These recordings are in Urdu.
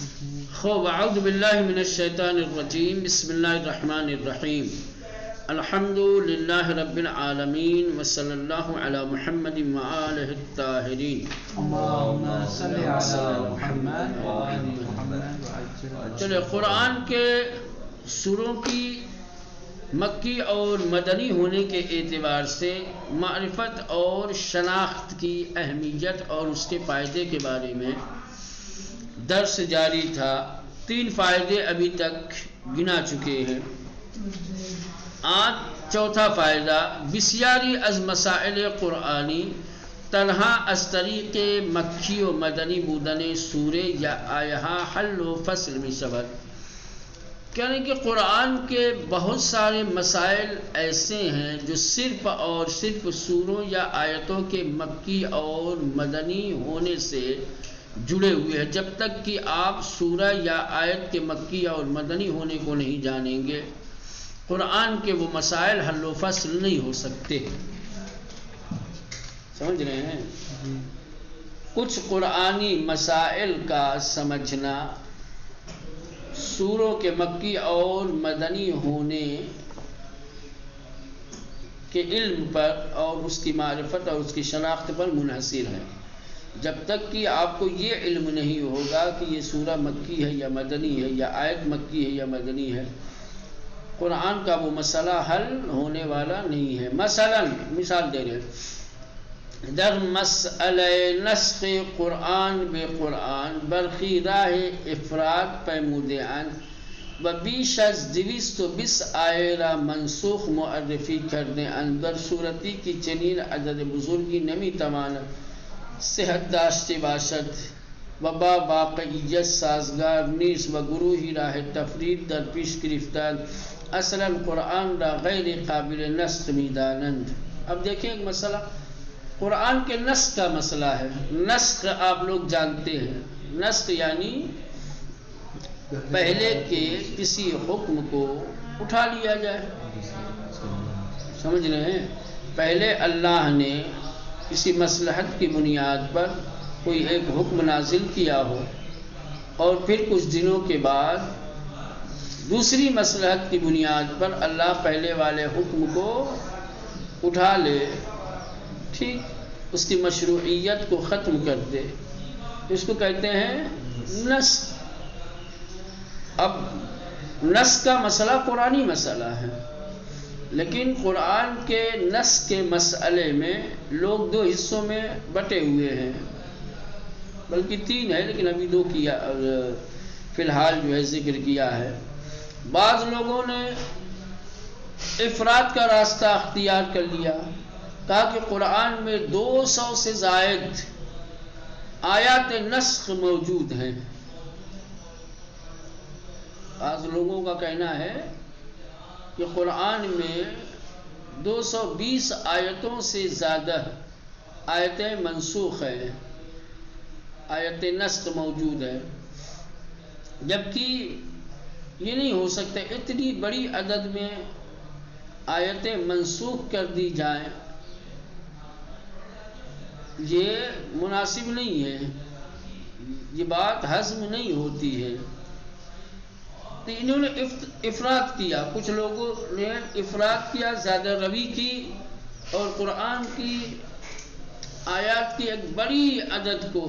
خوب اعوذ باللہ من الشیطان الرجیم بسم اللہ الرحمن الرحیم الحمد للہ رب العالمین وصلی اللہ علی محمد وآلہ الطاہرین اللہم صلی علی محمد وآل محمد. چلے قرآن کے سوروں کی مکی اور مدنی ہونے کے اعتبار سے معرفت اور شناخت کی اہمیت اور اس کے فائدے کے بارے میں درس جاری تھا. 3 فائدے ابھی تک گنا چکے ہیں. آج چوتھا فائدہ بسیاری از مسائل قرآنی تنہا از طریق مکی و مدنی بودن سورے یا آیہا حل و فصل میں سبب، یعنی کہ قرآن کے بہت سارے مسائل ایسے ہیں جو صرف اور صرف سوروں یا آیتوں کے مکی اور مدنی ہونے سے جڑے ہوئے ہیں. جب تک کہ آپ سورہ یا آیت کے مکی اور مدنی ہونے کو نہیں جانیں گے قرآن کے وہ مسائل حل و فصل نہیں ہو سکتے. سمجھ رہے ہیں؟ کچھ قرآنی مسائل کا سمجھنا سوروں کے مکی اور مدنی ہونے کے علم پر اور اس کی معرفت اور اس کی شناخت پر منحصر ہے. جب تک کہ آپ کو یہ علم نہیں ہوگا کہ یہ سورہ مکی ہے یا مدنی ہے یا آیت مکی ہے یا مدنی ہے قرآن کا وہ مسئلہ حل ہونے والا نہیں ہے. مثال دے رہے ہیں، در مسئلہ نسخ قرآن بے قرآن برخی راہ افراد پیمودیان و بیش از 220 آیه را منسوخ معرفی کرده اند. در صورتی که چنین عدد بزرگی نمیتواند صحت داشته باشد و با واقعیت سازگار نیست و گروهی راه تفرید در پیش گرفتند اصلا قرآن را غیر قابل نسخ میدانند. اب دیکھیں ایک مسئلہ قرآن کے نسخ کا مسئلہ ہے. نسخ آپ لوگ جانتے ہیں، نسخ یعنی پہلے کے کسی حکم کو اٹھا لیا جائے. سمجھ رہے ہیں؟ پہلے اللہ نے کسی مصلحت کی بنیاد پر کوئی ایک حکم نازل کیا ہو اور پھر کچھ دنوں کے بعد دوسری مصلحت کی بنیاد پر اللہ پہلے والے حکم کو اٹھا لے، ٹھیک، اس کی مشروعیت کو ختم کر دے، اس کو کہتے ہیں نسخ. اب نسخ کا مسئلہ قرآنی مسئلہ ہے، لیکن قرآن کے نسخ کے مسئلے میں لوگ 2 حصوں میں بٹے ہوئے ہیں، بلکہ 3 ہے لیکن ابھی 2 کیا فی الحال جو ہے ذکر کیا ہے. بعض لوگوں نے افراد کا راستہ اختیار کر لیا، کہا کہ قرآن میں 200 سے زائد آیات نسخ موجود ہیں. بعض لوگوں کا کہنا ہے کہ قرآن میں 220 آیتوں سے زیادہ آیتیں منسوخ ہیں، آیت نسخ موجود ہے، جبکہ یہ نہیں ہو سکتا اتنی بڑی عدد میں آیتیں منسوخ کر دی جائیں، یہ مناسب نہیں ہے، یہ بات ہضم نہیں ہوتی ہے. تو انہوں نے افراد کیا، کچھ لوگوں نے افراد کیا، زیادہ روی کی اور قرآن کی آیات کی ایک بڑی عدد کو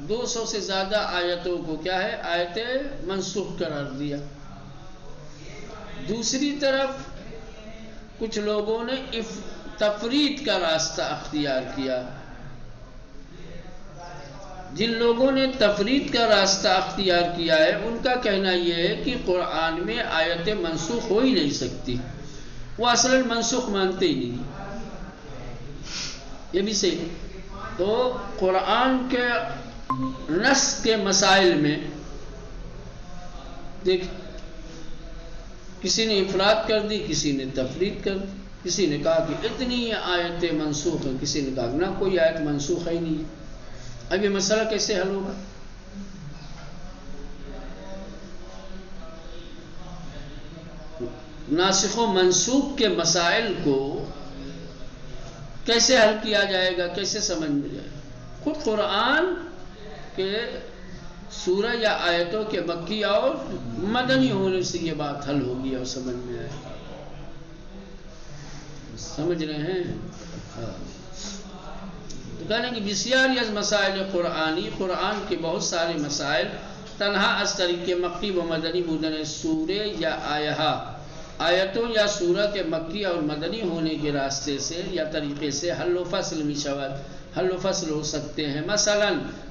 200 سے زیادہ آیتوں کو کیا ہے آیتیں منسوخ قرار دیا. دوسری طرف کچھ لوگوں نے تفرید کا راستہ اختیار کیا. جن لوگوں نے تفرید کا راستہ اختیار کیا ہے ان کا کہنا یہ ہے کہ قرآن میں آیتیں منسوخ ہو ہی نہیں سکتی، وہ اصلاً منسوخ مانتے ہی نہیں. یہ بھی صحیح. تو قرآن کے نسخ کے مسائل میں دیکھ کسی نے افراد کر دی، کسی نے تفرید کر دی، کسی نے کہا کہ اتنی آیتیں منسوخ ہیں، کسی نے کہا نہ کوئی آیت منسوخ ہے ہی نہیں. اب یہ مسئلہ کیسے حل ہوگا؟ ناسخ و منسوخ کے مسائل کو کیسے حل کیا جائے گا، کیسے سمجھ میں جائے گا؟ خود قرآن کہ سورہ یا آیتوں کے مکی اور مدنی ہونے سے یہ بات حل ہوگی اور سمجھ میں آئے. سمجھ رہے ہیں؟ تو کہنے کہ بسیاری از مسائل قرآنی، قرآن کے بہت سارے مسائل تنہا از طریقے مکی و مدنی بودن سورے یا آیتوں یا سورہ کے مکی اور مدنی ہونے کے راستے سے یا طریقے سے حل و فصل حل و فصل ہو سکتے ہیں. مثلا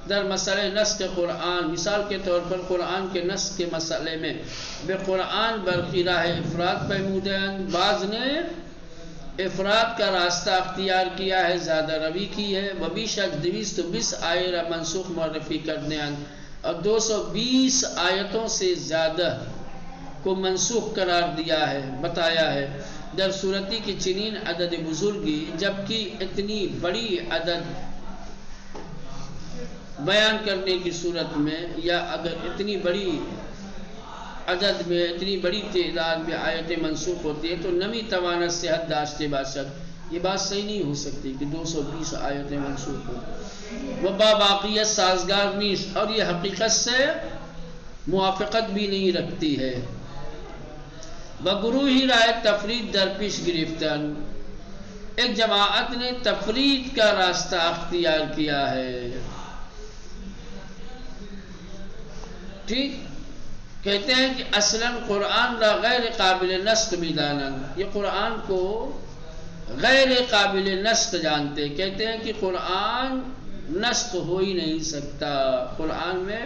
در مسئلہ نسخ قرآن، مثال کے طور پر قرآن کے نسخ کے مسئلے میں بے قرآن برقی راہ افراد پیمودیں، بعض نے افراد کا راستہ اختیار کیا ہے، زیادہ روی کی ہے. وہ بیش از 220 آیہ منسوخ معرفی کرنے اور 220 آیتوں سے زیادہ کو منسوخ قرار دیا ہے، بتایا ہے. در صورتی کی چنین عدد بزرگی، جبکہ اتنی بڑی عدد بیان کرنے کی صورت میں، یا اگر اتنی بڑی عدد میں اتنی بڑی تعداد میں آیتیں منسوخ ہوتی ہے تو نمی توانا صحت داشتے باشد، یہ بات صحیح نہیں ہو سکتی کہ 220 آیتیں منسوخ ہوں. وہ باقیت سازگار نیست، اور یہ حقیقت سے موافقت بھی نہیں رکھتی ہے. بگروہی رائے تفرید در پیش گرفتن، ایک جماعت نے تفرید کا راستہ اختیار کیا ہے. ٹھیک، کہتے ہیں کہ اصلاً قرآن را غیر قابل نسخ میدانن، یہ قرآن کو غیر قابل نسخ جانتے، کہتے ہیں کہ قرآن نسخ ہو ہی نہیں سکتا، قرآن میں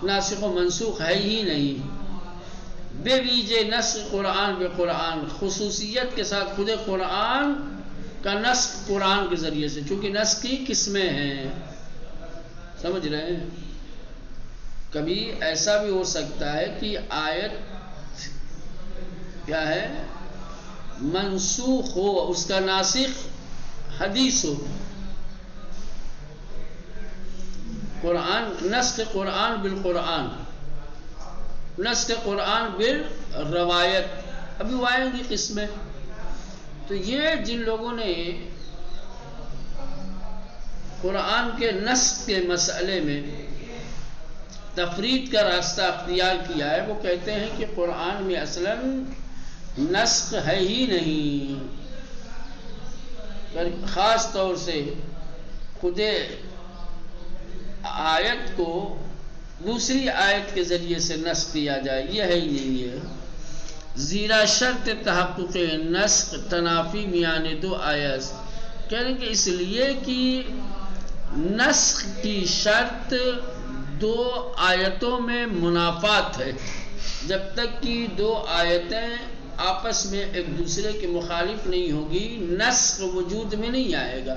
ناسخ و منسوخ ہے ہی نہیں. بے ویجے نسخ قرآن بے قرآن، خصوصیت کے ساتھ خود قرآن کا نسخ قرآن کے ذریعے سے، چونکہ نسخ کی قسمیں ہیں. سمجھ رہے ہیں؟ کبھی ایسا بھی ہو سکتا ہے کہ آیت کیا ہے منسوخ ہو، اس کا ناسخ حدیث ہو. قرآن نسخ قرآن بالقرآن، نسخ قرآن بالروایت، ابھی وہ آئیں گی قسمیں. تو یہ جن لوگوں نے قرآن کے نسخ کے مسئلے میں تفرید کا راستہ اختیار کیا ہے، وہ کہتے ہیں کہ قرآن میں اصلاً نسخ ہے ہی نہیں. خاص طور سے خود آیت کو دوسری آیت کے ذریعے سے نسخ کیا جائے، یہ ہے ہی نہیں ہے. زیرا شرط تحقق نسخ تنافی میان دو آیت، کہنے کہ اس لیے کہ نسخ کی شرط دو آیتوں میں منافات ہے. جب تک کہ دو آیتیں آپس میں ایک دوسرے کے مخالف نہیں ہوگی، نسخ وجود میں نہیں آئے گا.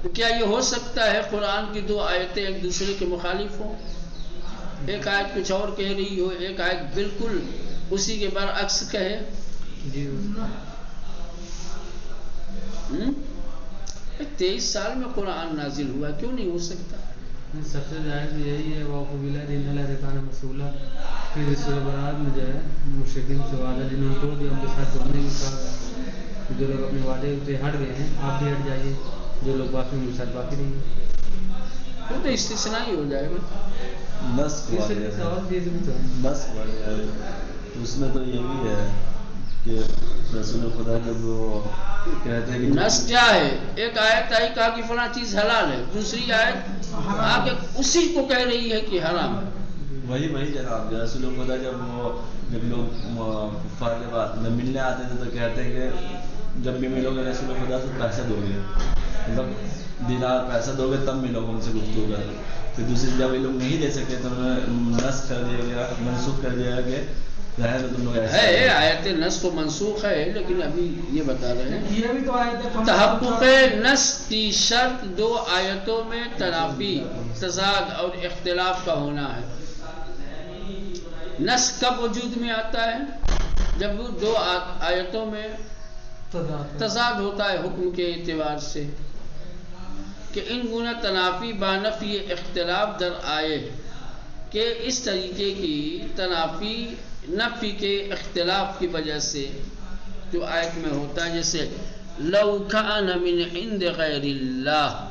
تو کیا یہ ہو سکتا ہے قرآن کی دو آیتیں ایک دوسرے کے مخالف ہوں؟ ایک آیت کچھ اور کہہ رہی ہو، ایک آیت بالکل اسی کے برعکس کہے. 23 سال میں قرآن نازل ہوا، کیوں نہیں ہو سکتا؟ سب سے ظاہر یہی ہے وہ قبیلہ دین اللہ رکان مسئولہ. پھر اس برات میں جو ہے مشرکین سے وعدہ جنہوں نے توڑ دیا، ان کے ساتھ توڑنے کی کہا. جو لوگ اپنے وعدے سے ہٹ گئے ہیں آپ بھی ہٹ جائیے، جو لوگ باقی ان کے ساتھ باقی رہیں گے. وہ تو استثناء ہی ہو جائے گا. بس اس میں تو یہ بھی ہے کہ رسول خدا جب وہ کہتے ہیں کہ نس کیا ہے، ایک آیت آئی کہا کہ فلاں چیز حلال ہے، دوسری آیت آگے اسی کو کہہ رہی ہے کہ حرام ہے. وہی جناب رسول خدا جب لوگ کفار کے بعد جب ملنے آتے تھے تو کہتے ہیں کہ جب بھی ملو گے رسول خدا سے پیسہ دو گے، مطلب دینار پیسہ دو گے تب ملو گے ان سے گفتگو کر. پھر دوسری جب یہ لوگ نہیں دے سکتے تو نسخ کر دیا گیا، منسوخ کر دیا کہ ہے آیت نسخ و منسوخ ہے. لیکن ابھی یہ بتا رہے ہیں تحقق نسخ کی شرط دو آیتوں میں تنافی، تضاد اور اختلاف کا ہونا ہے. نسخ کب وجود میں آتا ہے؟ جب دو آیتوں میں تضاد ہوتا ہے حکم کے اعتبار سے، کہ ان گنا تنافی بانفی اختلاف در آئے، کہ اس طریقے کی تنافی نفی کے اختلاف کی وجہ سے جو آیت میں ہوتا ہے، جیسے لو کان من عند غیر اللہ،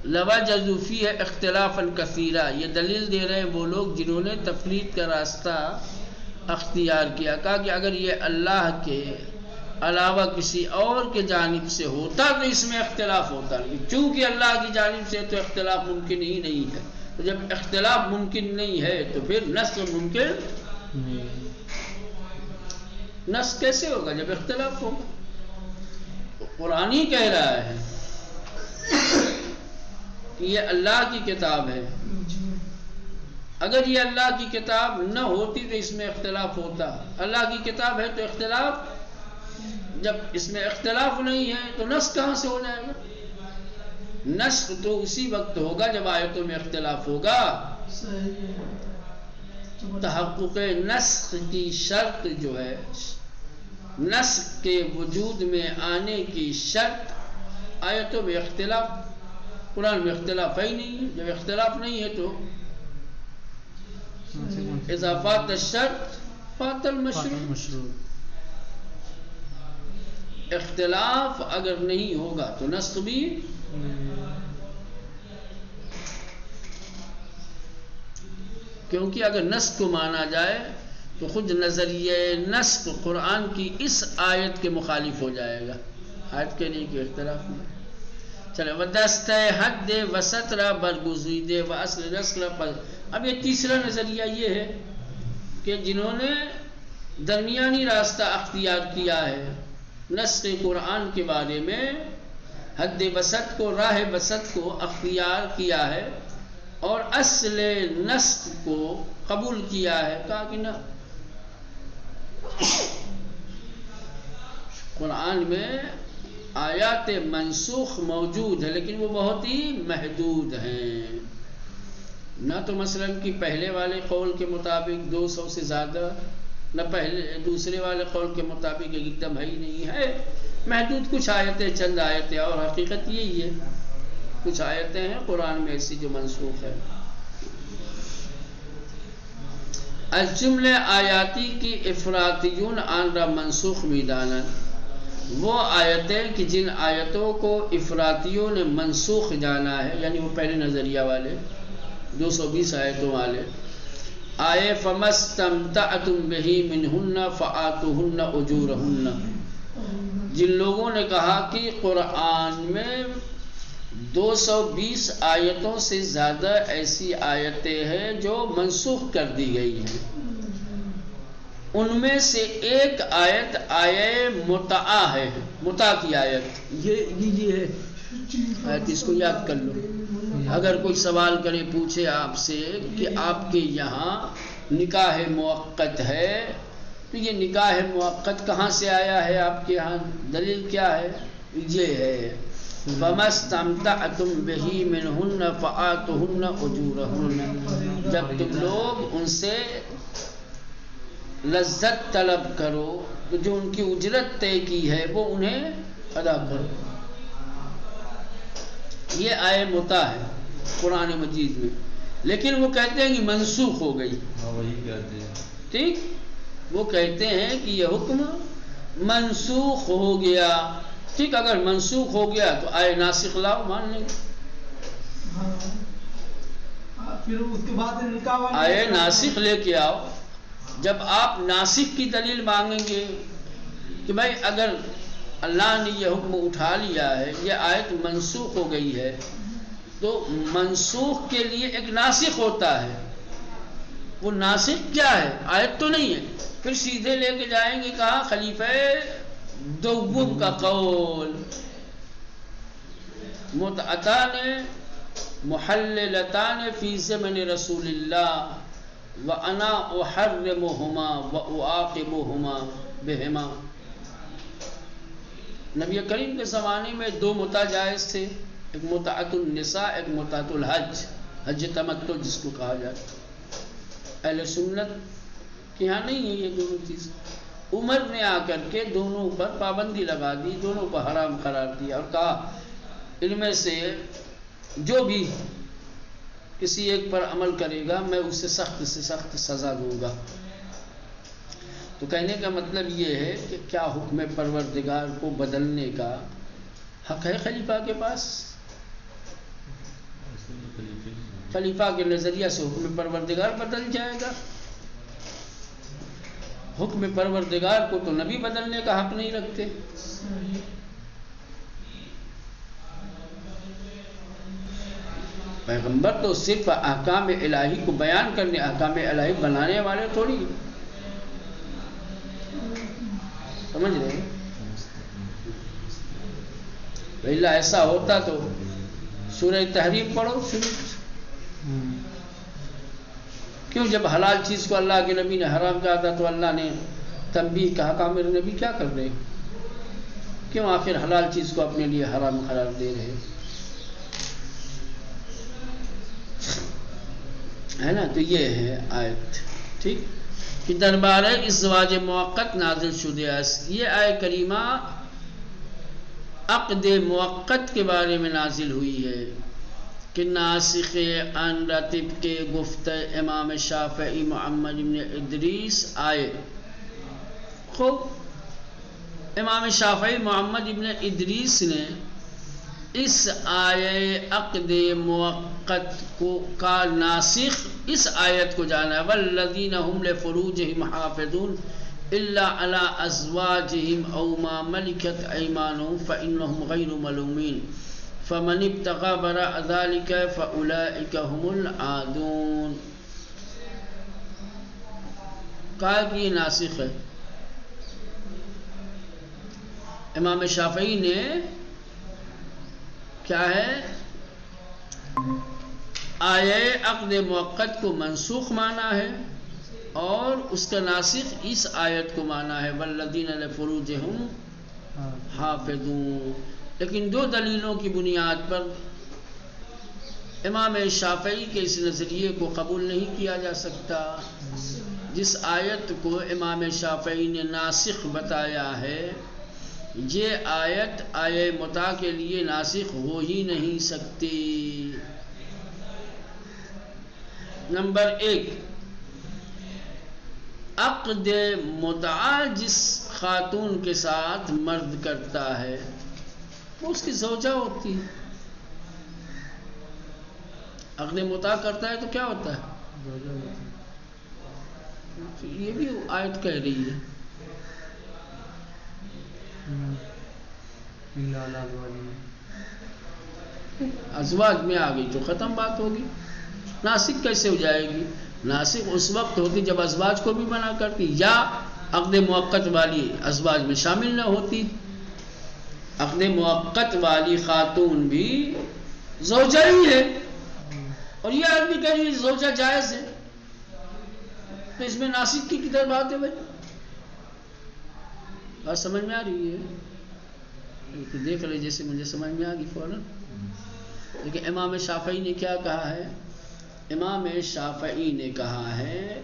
لوجدوا فیہ اختلافا کثیرا، یہ دلیل دے رہے ہیں وہ لوگ جنہوں نے تفرید کا راستہ اختیار کیا. کہا کہ اگر یہ اللہ کے علاوہ کسی اور کے جانب سے ہوتا تو اس میں اختلاف ہوتا نہیں، چونکہ اللہ کی جانب سے تو اختلاف ممکن ہی نہیں ہے. تو جب اختلاف ممکن نہیں ہے تو پھر نسخ ممکن نسخ کیسے ہوگا جب اختلاف ہوگا؟ قرآن ہی کہہ رہا ہے کہ یہ اللہ کی کتاب ہے. اگر یہ اللہ کی کتاب نہ ہوتی تو اس میں اختلاف ہوتا. اللہ کی کتاب ہے تو اختلاف، جب اس میں اختلاف نہیں ہے تو نسخ کہاں سے ہو جائے گا؟ نسخ تو اسی وقت ہوگا جب آیتوں میں اختلاف ہوگا. تحقق نسخ کی شرط جو ہے، نسخ کے وجود میں آنے کی شرط آیتوں میں اختلاف. قرآن میں اختلاف ہے ہی نہیں. جب اختلاف نہیں ہے تو اضافات الشرط فات المشروع. اختلاف اگر نہیں ہوگا تو نسخ بھی کیونکہ اگر نسخ کو مانا جائے تو خود نظریہ نسخ قرآن کی اس آیت کے مخالف ہو جائے گا. آیت کے لیے کہ اختلاف نہیں. چلے ودست حد وسطرا برگزیدے و اصل نسل پر. اب یہ تیسرا نظریہ یہ ہے کہ جنہوں نے درمیانی راستہ اختیار کیا ہے نسخ قرآن کے بارے میں، حد وسط کو، راہ وسط کو اختیار کیا ہے اور اصل نسخ کو قبول کیا ہے. کہا کہ نہ، قرآن میں آیات منسوخ موجود ہے لیکن وہ بہت ہی محدود ہیں. نہ تو مثلا کہ پہلے والے قول کے مطابق 200 سے زیادہ، نہ پہلے دوسرے والے قول کے مطابق ایک دم ہے ہی نہیں ہے. محدود کچھ آیتیں، چند آیتیں، اور حقیقت یہی ہے کچھ آیتیں ہیں قرآن میں ایسی جو منسوخ ہے. الجملہ آیاتی کی افراطیون آن را منسوخ میدانند. وہ آیتیں کہ جن آیتوں کو افراطیوں نے منسوخ جانا ہے، یعنی وہ پہلے نظریہ والے 220 آیتوں والے. آئے فمستمتعتم بہی منہن فآتوہن اجورہن. جن لوگوں نے کہا کہ قرآن میں 220 آیتوں سے زیادہ ایسی آیتیں ہیں جو منسوخ کر دی گئی ہیں، ان میں سے ایک آیت آیہ متع ہے. متع کی آیت یہ ہے آیت، اس کو یاد کر لو. اگر کوئی سوال کرے، پوچھے آپ سے کہ آپ کے یہاں نکاح موقت ہے تو یہ نکاح موقت کہاں سے آیا ہے آپ کے یہاں، دلیل کیا ہے؟ یہ ہے فَمَسْتَمْتَعْتُمْ بِهِ مِنْهُنَّ فَآتُوهُنَّ أُجُورَهُنَّ. جب تم لوگ ان سے لذت طلب کرو تو جو ان کی اجرت طے کی ہے وہ انہیں ادا کرو. یہ آیہ متع ہے قرآن مجید میں، لیکن وہ کہتے ہیں کہ منسوخ ہو گئی. وہی کہتے ہیں. ٹھیک، وہ کہتے ہیں کہ یہ حکم منسوخ ہو گیا. ٹھیک، اگر منسوخ ہو گیا تو آئے ناسخ لاؤ، مان لیں گے. پھر اس کے بعد آئے ناسخ لے کے آؤ. جب آپ ناسخ کی دلیل مانگیں گے کہ بھائی اگر اللہ نے یہ حکم اٹھا لیا ہے، یہ آیت منسوخ ہو گئی ہے، تو منسوخ کے لیے ایک ناسخ ہوتا ہے. وہ ناسخ کیا ہے؟ آیت تو نہیں ہے. پھر سیدھے لے کے جائیں گے کہاں؟ خلیفہ دوم کا قول، متعتان محللتان فی زمن رسول اللہ وانا احرمہما واعاقبہما بہما. نبی کریم کے زمانے میں 2 متع جائز تھے، ایک متعۃ النساء، ایک متعۃ الحج، حج تمتع جس کو کہا جاتا ہے. اہل سنت کہ یہاں نہیں ہے یہ دونوں چیز. عمر نے آ کر کے دونوں پر پابندی لگا دی، دونوں کو حرام قرار دیا اور کہا ان میں سے جو بھی کسی ایک پر عمل کرے گا میں اسے سخت سے سخت سزا دوں گا. تو کہنے کا مطلب یہ ہے کہ کیا حکم پروردگار کو بدلنے کا حق ہے خلیفہ کے پاس؟ خلیفہ کے نظریہ سے حکم پروردگار بدل جائے گا. حکم پروردگار کو تو نبی بدلنے کا حق نہیں رکھتے. پیغمبر تو صرف احکام الہی کو بیان کرنے، احکام الہی بنانے والے تھوڑی. سمجھ رہے ہیں؟ پہلا ایسا ہوتا تو سورہ تحریم پڑھو شروع. کیوں جب حلال چیز کو اللہ کے نبی نے حرام کہا تھا تو اللہ نے تنبیہ کہا کہ میرے نبی کیا کر رہے ہیں؟ کیوں آخر حلال چیز کو اپنے لیے حرام قرار دے رہے ہے نا؟ تو یہ ہے آیت. ٹھیک کہ دربار ازواج موقت نازل شدہ است. یہ آیت کریمہ عقد موقت کے بارے میں نازل ہوئی ہے کہ ناسخ ان رتب کے گفت امام شافعی محمد بن ادریس آئے. خوب امام شافعی محمد بن ادریس نے اس آیے عقد موقت کو کا ناسخ اس آیت کو جانا. والذین هم لفروجهم حافظون الا على ازواجهم او ما ملكت ايمانهم فانهم غير ملومين فمن ابتغى وراء ذلك فاولئك هم العادون. کہا کہ یہ ناسخ ہے. امام شافعی نے کیا ہے آیے عقد موقت کو منسوخ مانا ہے اور اس کا ناسخ اس آیت کو مانا ہے والذین لفروجہم حافظون. لیکن دو دلیلوں کی بنیاد پر امام شافعی کے اس نظریے کو قبول نہیں کیا جا سکتا. جس آیت کو امام شافعی نے ناسخ بتایا ہے یہ آیت آیے متع کے لیے ناسخ ہو ہی نہیں سکتی. نمبر 1، عقد متع جس خاتون کے ساتھ مرد کرتا ہے وہ اس کی زوجہ ہوتی ہے. عقد متع کرتا ہے تو کیا ہوتا ہے؟ یہ بھی آیت کہہ رہی ہے ازواج میں آ گئی تو ختم بات ہوگی. ناسخ کیسے ہو جائے گی؟ ناسخ اس وقت ہوتی جب ازواج کو بھی منع کرتی یا عقد موقت والی ازواج میں شامل نہ ہوتی. عقد موقت والی خاتون بھی زوجہ ہی ہے اور یہ آدمی کہہ رہی ہے زوجہ جائز ہے تو اس میں ناسخ کی کدھر بات ہے بھائی؟ بات سمجھ میں آ رہی ہے؟ تو دیکھ لے جیسے مجھے سمجھ میں آ گئی فوراً. لیکن امام شافعی نے کیا کہا ہے؟ امام شافعی نے کہا ہے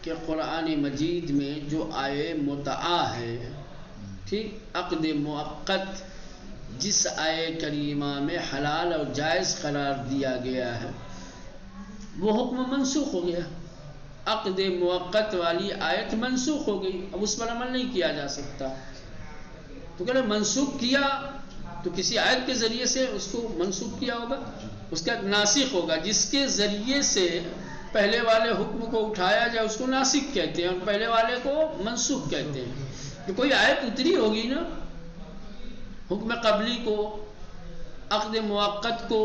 کہ قرآن مجید میں جو آیے متع ہے، ٹھیک، عقد موقت جس آیے کریمہ میں حلال اور جائز قرار دیا گیا ہے وہ حکم منسوخ ہو گیا. عقد موقت والی آیت منسوخ ہو گئی، اب اس پر عمل نہیں کیا جا سکتا. تو کہ منسوخ کیا تو کسی آیت کے ذریعے سے اس کو منسوخ کیا ہوگا، اس کا ناسخ ہوگا. جس کے ذریعے سے پہلے والے حکم کو اٹھایا جائے اس کو ناسخ کہتے ہیں اور پہلے والے کو منسوخ کہتے ہیں. کہ کوئی آیت اتری ہوگی نا حکم قبلی کو، عقد موقت کو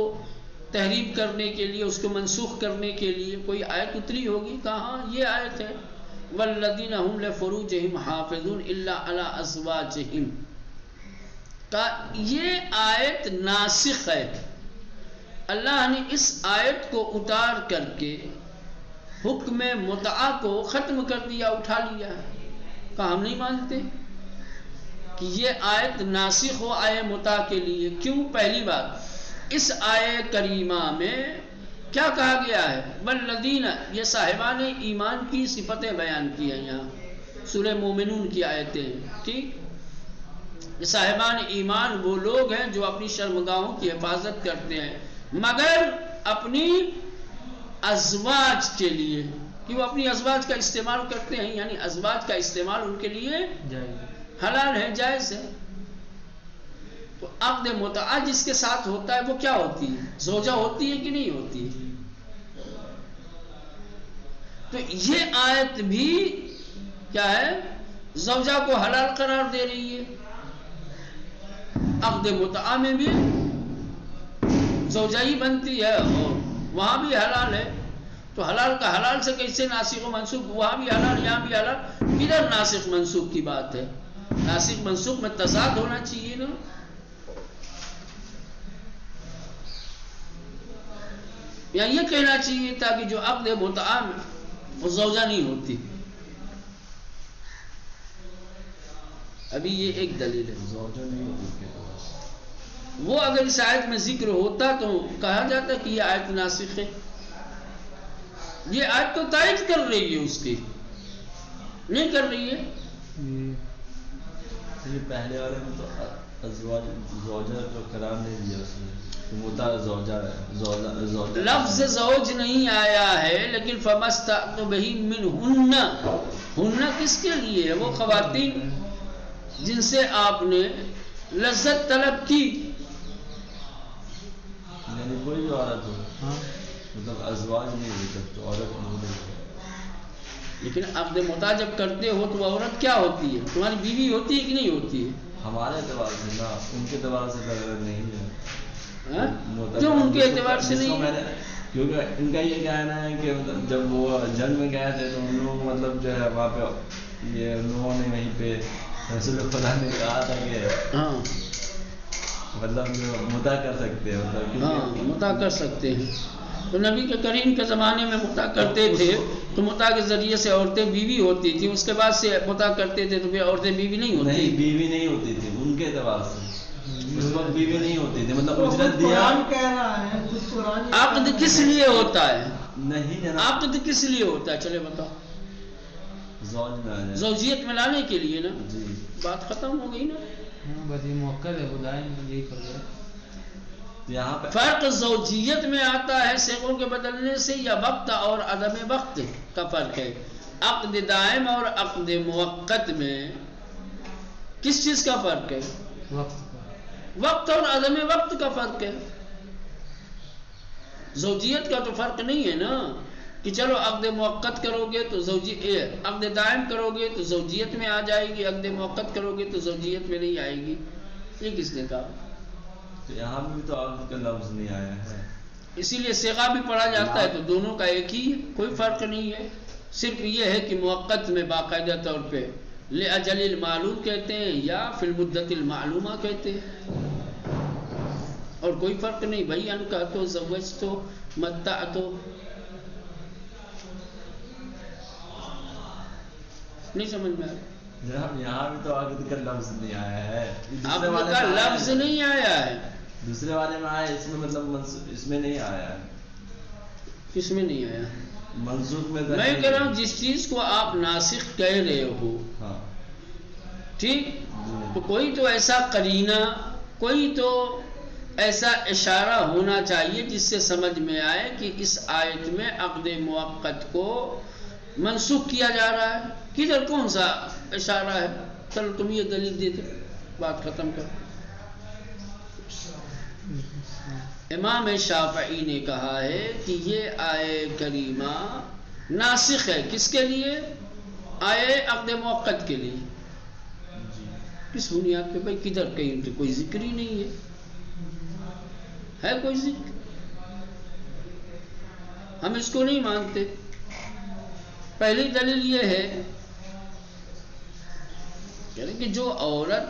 تحریم کرنے کے لیے، اس کو منسوخ کرنے کے لیے کوئی آیت اتری ہوگی. کہاں یہ آیت ہے والذین هم لفروجہم حافظون الا علی ازواجہم. یہ آیت ناسخ ہے. اللہ نے اس آیت کو اتار کر کے حکم متع کو ختم کر دیا، اٹھا لیا ہے. کہ ہم نہیں مانتے کہ یہ آیت ناسخ ہو آیے متع کے لیے. کیوں؟ پہلی بات اس آیے کریمہ میں کیا کہا گیا ہے؟ والذین، یہ صاحبان ایمان کی صفتیں بیان کی ہیں یہاں سورہ مومنون کی آیتیں. ٹھیک، یہ صاحبان ایمان وہ لوگ ہیں جو اپنی شرمگاہوں کی حفاظت کرتے ہیں مگر اپنی ازواج کے لیے، کہ وہ اپنی ازواج کا استعمال کرتے ہیں، یعنی ازواج کا استعمال ان کے لیے حلال ہے، جائز ہے. تو عقد متع جس کے ساتھ ہوتا ہے وہ کیا ہوتی ہے؟ زوجہ ہوتی ہے کہ نہیں ہوتی ہے؟ تو یہ آیت بھی کیا ہے، زوجہ کو حلال قرار دے رہی ہے. عقد متعہ میں بھی زوجہ ہی بنتی ہے اور وہاں بھی حلال ہے. تو حلال کا حلال سے کیسے ناسخ و منسوخ، وہاں بھی حلال یہاں بھی حلال، کدھر ناسخ منسوخ کی بات ہے؟ ناسخ منسوخ میں تضاد ہونا چاہیے نا. یا یہ کہنا چاہیے تھا کہ جو عقد متعہ میں وہ زوجہ نہیں ہوتی. ابھی یہ ایک دلیل ہے. زوجہ نہیں ہوتی. وہ اگر اس آیت میں ذکر ہوتا تو کہا جاتا کہ یہ آیت ناسخ ہے. یہ آیت تو تائید کر رہی ہے اس کی، نہیں کر رہی ہے. یہ پہلے والے میں تو ازواج زوجہ جو قرار نہیں دیا اس نے، متع زوجہ ہے، زوجہ لفظ زوج نہیں آیا ہے، لیکن فمستأتم بہ منہن، ہن کس کے لیے ہے؟ وہ خواتین جن سے آپ نے لذت طلب کی. یعنی کوئی بھی عورت ہو، مطلب ازواج نہیں ہوئی تب تو عورت نہیں ہوئی. لیکن عقد متعہ جب کرتے ہو تو وہ عورت کیا ہوتی ہے؟ تمہاری بیوی ہوتی ہے کہ نہیں ہوتی ہے؟ ہمارے اعتبار سے نا، ان کے اعتبار سے تو نہیں ہے. کیوں ان کے اعتبار سے نہیں ہے؟ کیونکہ ان کا یہ کہنا ہے کہ جب وہ جنگ میں گئے تھے تو ان لوگ مطلب جو ہے وہاں پہ یہ ان لوگوں نے وہیں پہ رسول خدا نے کہا تھا کہ مطلب متع کر سکتے ہیں، مطلب متع کر سکتے ہیں. تو نبی کے کریم کے زمانے میں متع کرتے تھے تو متع کے ذریعے سے عورتیں بیوی ہوتی تھی، اس کے بعد سے متع کرتے تھے تو پھر عورتیں بیوی نہیں ہوتی. نہیں، بیوی نہیں ہوتی تھی ان کے اعتبار سے. اس وقت بیوی نہیں ہوتی تھی، مطلب اجرت دیا. عقد کس لیے ہوتا ہے؟ نہیں جناب، عقد کس لیے ہوتا ہے؟ چلے بتاؤ. زوج میں آ جائے، زوجیت میں لانے کے لیے نا. جی بات ختم ہو گئی نا. بس یہ موقع ہے، خدا یہی کر رہا ہے. یہاں پہ فرق زوجیت میں آتا ہے صیغوں کے بدلنے سے، یا وقت اور عدم وقت کا فرق ہے. عقد دائم اور عقد موقت میں کس چیز کا فرق ہے؟ وقت اور عدم وقت کا فرق ہے. زوجیت کا تو فرق نہیں ہے نا کہ چلو عقد موقت کرو گے تو عقد دائم کرو گے تو زوجیت میں آ جائے گی، عقد موقت کرو گے تو زوجیت میں نہیں آئے گی. یہ کس نے کہا؟ یہاں بھی تو عقد کا لفظ نہیں آیا ہے، اسی لیے صیغہ بھی پڑھا جاتا ہے تو دونوں کا ایک ہی ہے، کوئی فرق نہیں ہے. صرف یہ ہے کہ موقت میں باقاعدہ طور پہ لأجل المعلوم کہتے ہیں یا فی المدت المعلومہ کہتے ہیں، اور کوئی فرق نہیں. بھائی انکحتو زوجتو متعتو، نہیں سمجھ میں آیا؟ جناب یہاں بھی تو عقد کا لفظ نہیں آیا ہے. عقد کا لفظ نہیں آیا ہے، دوسرے والے میں آیا، اس میں مطلب اس میں نہیں آیا ہے. کس میں نہیں آیا؟ منسوخ میں میں کہہ رہا ہوں جس چیز کو آپ ناسخ کہہ رہے ہو، ہاں ٹھیک، تو کوئی تو ایسا قرینہ، کوئی تو ایسا اشارہ ہونا چاہیے جس سے سمجھ میں آئے کہ اس آیت میں عقد موقت کو منسوخ کیا جا رہا ہے. کدھر کون سا اشارہ ہے؟ چلو تم یہ دلیل دے دو، بات ختم کر. امام شافعی نے کہا ہے کہ یہ آیے کریمہ ناسخ ہے. کس کے لیے؟ آیے عقد موقت کے لیے. کس بنیاد پہ؟ بھائی کدھر کہیں تو کوئی ذکر ہی نہیں ہے کوئی ذکر؟ ہم اس کو نہیں مانتے. پہلی دلیل یہ ہے کہ جو عورت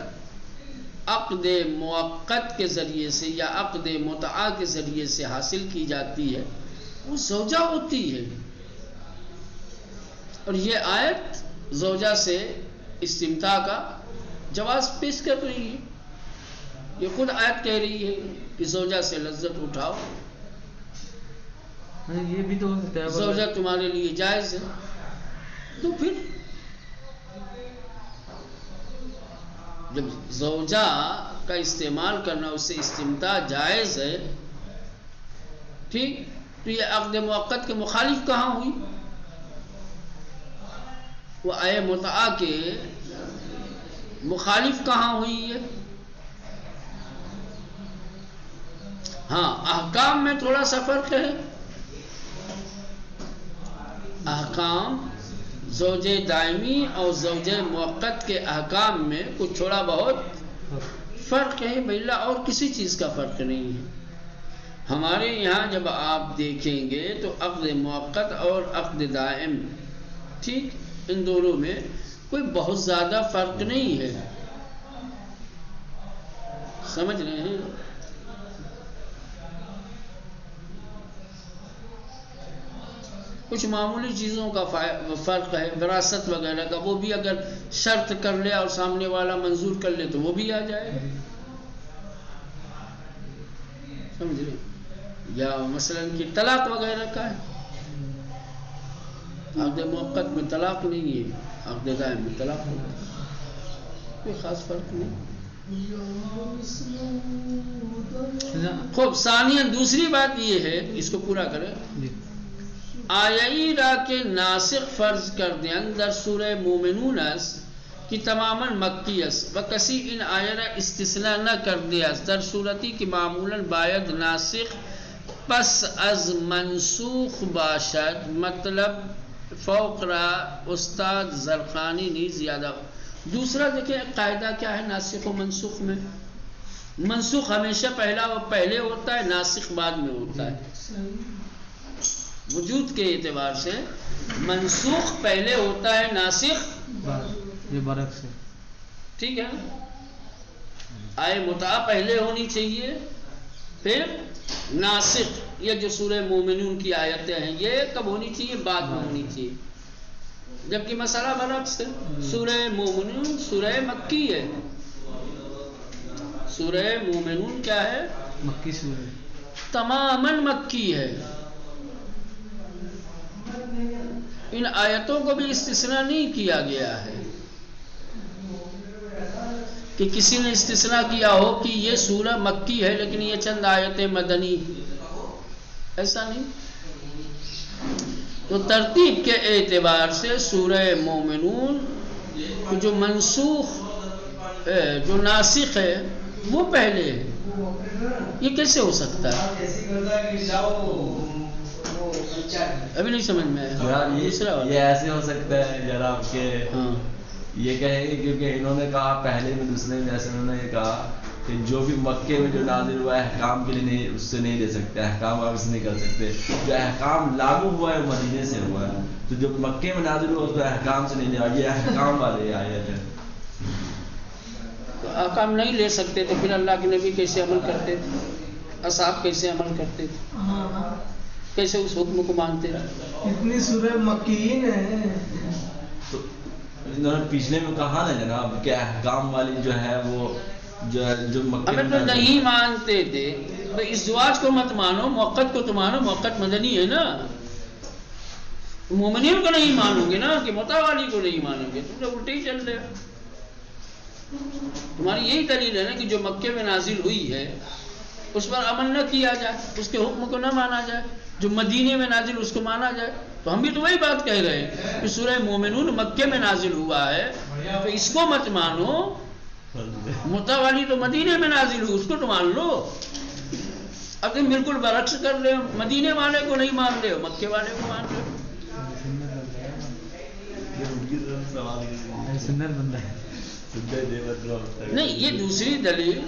عقد موقت کے ذریعے سے یا عقد متعہ کے ذریعے سے حاصل کی جاتی ہے وہ زوجہ ہوتی ہے، اور یہ آیت زوجہ سے استمتاع کا جواز پیش کر رہی ہے. یہ خود آیت کہہ رہی ہے کہ زوجہ سے لذت اٹھاؤ، یہ بھی تو زوجہ تمہارے لیے جائز ہے. تو پھر جب زوجہ کا استعمال کرنا، اس سے استمتاع جائز ہے، ٹھیک، تو یہ عقد موقت کے مخالف کہاں ہوئی؟ وہ آئے متعہ کے مخالف کہاں ہوئی ہے؟ ہاں احکام میں تھوڑا سا فرق ہے، احکام زوج دائمی اور زوج موقت کے احکام میں کچھ تھوڑا بہت فرق ہے، بلّہ اور کسی چیز کا فرق نہیں ہے۔ ہمارے یہاں جب آپ دیکھیں گے تو عقد موقت اور عقد دائم، ٹھیک، ان دونوں میں کوئی بہت زیادہ فرق نہیں ہے، سمجھ رہے ہیں؟ کچھ معمولی چیزوں کا فرق ہے، وراثت وغیرہ کا، وہ بھی اگر شرط کر لے اور سامنے والا منظور کر لے تو وہ بھی آ جائے، سمجھ رہے؟ یا مثلا کہ طلاق وغیرہ کا ہے، عقد موقت میں طلاق نہیں ہے، عقد دائم میں طلاق نہیں ہے، کوئی خاص فرق نہیں۔ خوب، ثانیاً دوسری بات یہ ہے، اس کو پورا کریں، آیائی را کے ناسخ فرض کر دیں در سورہ مومنون است کہ تماماً مکی است و کسی ان آیہ را استثناء نہ کر دیا است در صورتی کہ معمولاً باید ناسخ پس از منسوخ باشد، مطلب فوق را استاد زرقانی نہیں زیادہ۔ دوسرا دیکھیں قاعدہ کیا ہے ناسخ و منسوخ میں، منسوخ ہمیشہ پہلے ہوتا ہے، ناسخ بعد میں ہوتا ہے، وجود کے اعتبار سے منسوخ پہلے ہوتا ہے، ناسخ یہ برعکس ہے، ٹھیک ہے؟ آئے مطاع پہلے ہونی چاہیے، پھر ناسخ، یہ جو سورہ مومنون کی آیتیں ہیں یہ کب ہونی چاہیے؟ بعد میں ہونی چاہیے، جبکہ مسئلہ برعکس ہے۔ سورہ مومنون سورہ مکی ہے، سورہ مومنون کیا ہے؟ مکی سورہ، تماماً مکی ہے، ان آیتوں کو بھی استثناء نہیں کیا گیا ہے کہ کسی نے استثناء کیا ہو کہ یہ سورہ مکی ہے لیکن یہ چند آیتیں مدنی، ایسا نہیں۔ تو ترتیب کے اعتبار سے سورہ مومنون جو منسوخ جو ناسخ ہے وہ پہلے ہے، یہ کیسے ہو سکتا ہے؟ ابھی نہیں سمجھ میں آیا۔ یہ ایسے ہو سکتا ہے جناب کہ یہ کہیں گے کیونکہ انہوں نے کہا پہلے میں دوسرے میں، جیسے انہوں نے یہ کہا کہ جو بھی مکے میں جو نازل ہوا ہے احکام کے لیے نہیں، اس سے نہیں لے سکتے، احکام واپس نہیں کر سکتے، جو احکام لاگو ہوا ہے وہ مدینے سے ہوا ہے، تو جو مکے میں نازل ہوا اس کو احکام سے نہیں لیا، یہ احکام والے آیت ہے۔ احکام نہیں لے سکتے تو پھر اللہ کے نبی کیسے عمل کرتے تھے؟ اصحاب کیسے عمل کرتے تھے؟ کیسے اس حکم کو مانتے تھے؟ اتنی سورہ مکین ہے، تو انہوں نے پچھلے میں کہا نا جناب کہ احکام والی جو ہے وہ جو مکے ہمیں تو نہیں مانتے تھے، تو اس زواج کو مت مانو، موقت کو تو مانو، موقت مدنی ہے نا، مومنین کو نہیں مانو گے نا، کہ مطاع والی کو نہیں مانو گے، تم تو الٹے ہی چل رہے ہو۔ تمہاری یہی دلیل ہے نا کہ جو مکے میں نازل ہوئی ہے اس پر عمل نہ کیا جائے، اس کے حکم کو نہ مانا جائے، جو مدینے میں نازل اس کو مانا جائے۔ تو ہم بھی تو وہی بات کہہ رہے ہیں کہ سورہ مومنون مکے میں نازل ہوا ہے تو اس کو مت مانو، مطاع والی تو مدینے میں نازل ہوئی اس کو تو مان لو۔ اب تم بالکل برعکس کر رہے ہو، مدینے والے کو نہیں مان رہے ہو، مکے والے کو مان رہے ہو۔ نہیں، یہ دوسری دلیل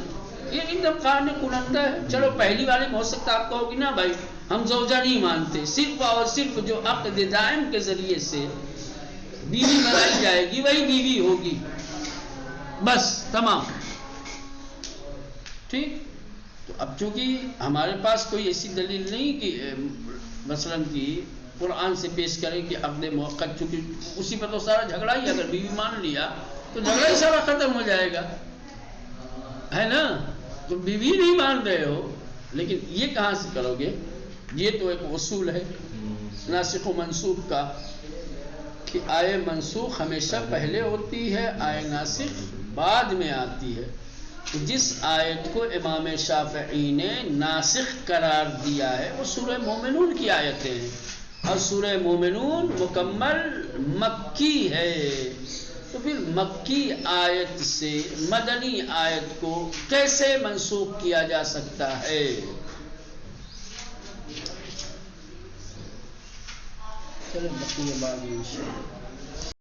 یہ ایک دم قانع کنندہ ہے۔ چلو پہلی والی میں ہو سکتا آپ کہو گی نا بھائی ہم زوجہ نہیں مانتے، صرف اور صرف جو عقد دائم کے ذریعے سے بیوی بنائی جائے گی وہی بیوی ہوگی، بس تمام، ٹھیک۔ تو اب چونکہ ہمارے پاس کوئی ایسی دلیل نہیں کہ مثلاً کہ قرآن سے پیش کریں کہ عقد موقت، چونکہ اسی پہ تو سارا جھگڑا ہی، اگر بیوی مان لیا تو جھگڑا ہی سارا ختم ہو جائے گا، ہے نا۔ تو بیوی نہیں مان رہے ہو، لیکن یہ کہاں سے کرو گے؟ یہ تو ایک اصول ہے ناسخ و منسوخ کا کہ آئے منسوخ ہمیشہ پہلے ہوتی ہے، آئے ناسخ بعد میں آتی ہے۔ جس آیت کو امام شافعی نے ناسخ قرار دیا ہے وہ سورہ مومنون کی آیتیں ہیں، اور سورہ مومنون مکمل مکی ہے، تو پھر مکی آیت سے مدنی آیت کو کیسے منسوخ کیا جا سکتا ہے؟ چلے بقیہ بعد انشاءاللہ.